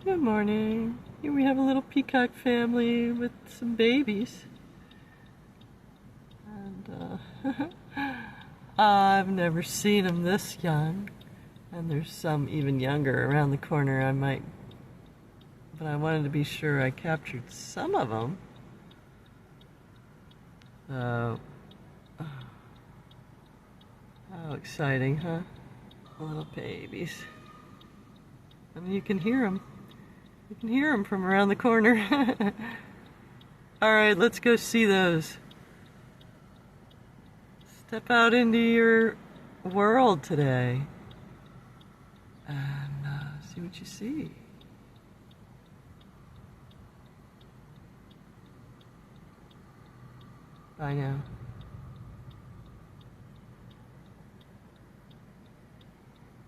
Good morning. Here we have a little peacock family with some babies. And I've never seen them this young. And there's some even younger around the corner. But I wanted to be sure I captured some of them. So, how exciting, huh? Little babies. I mean, you can hear them. You can hear them from around the corner. All right, let's go see those. Step out into your world today and see what you see. Bye now.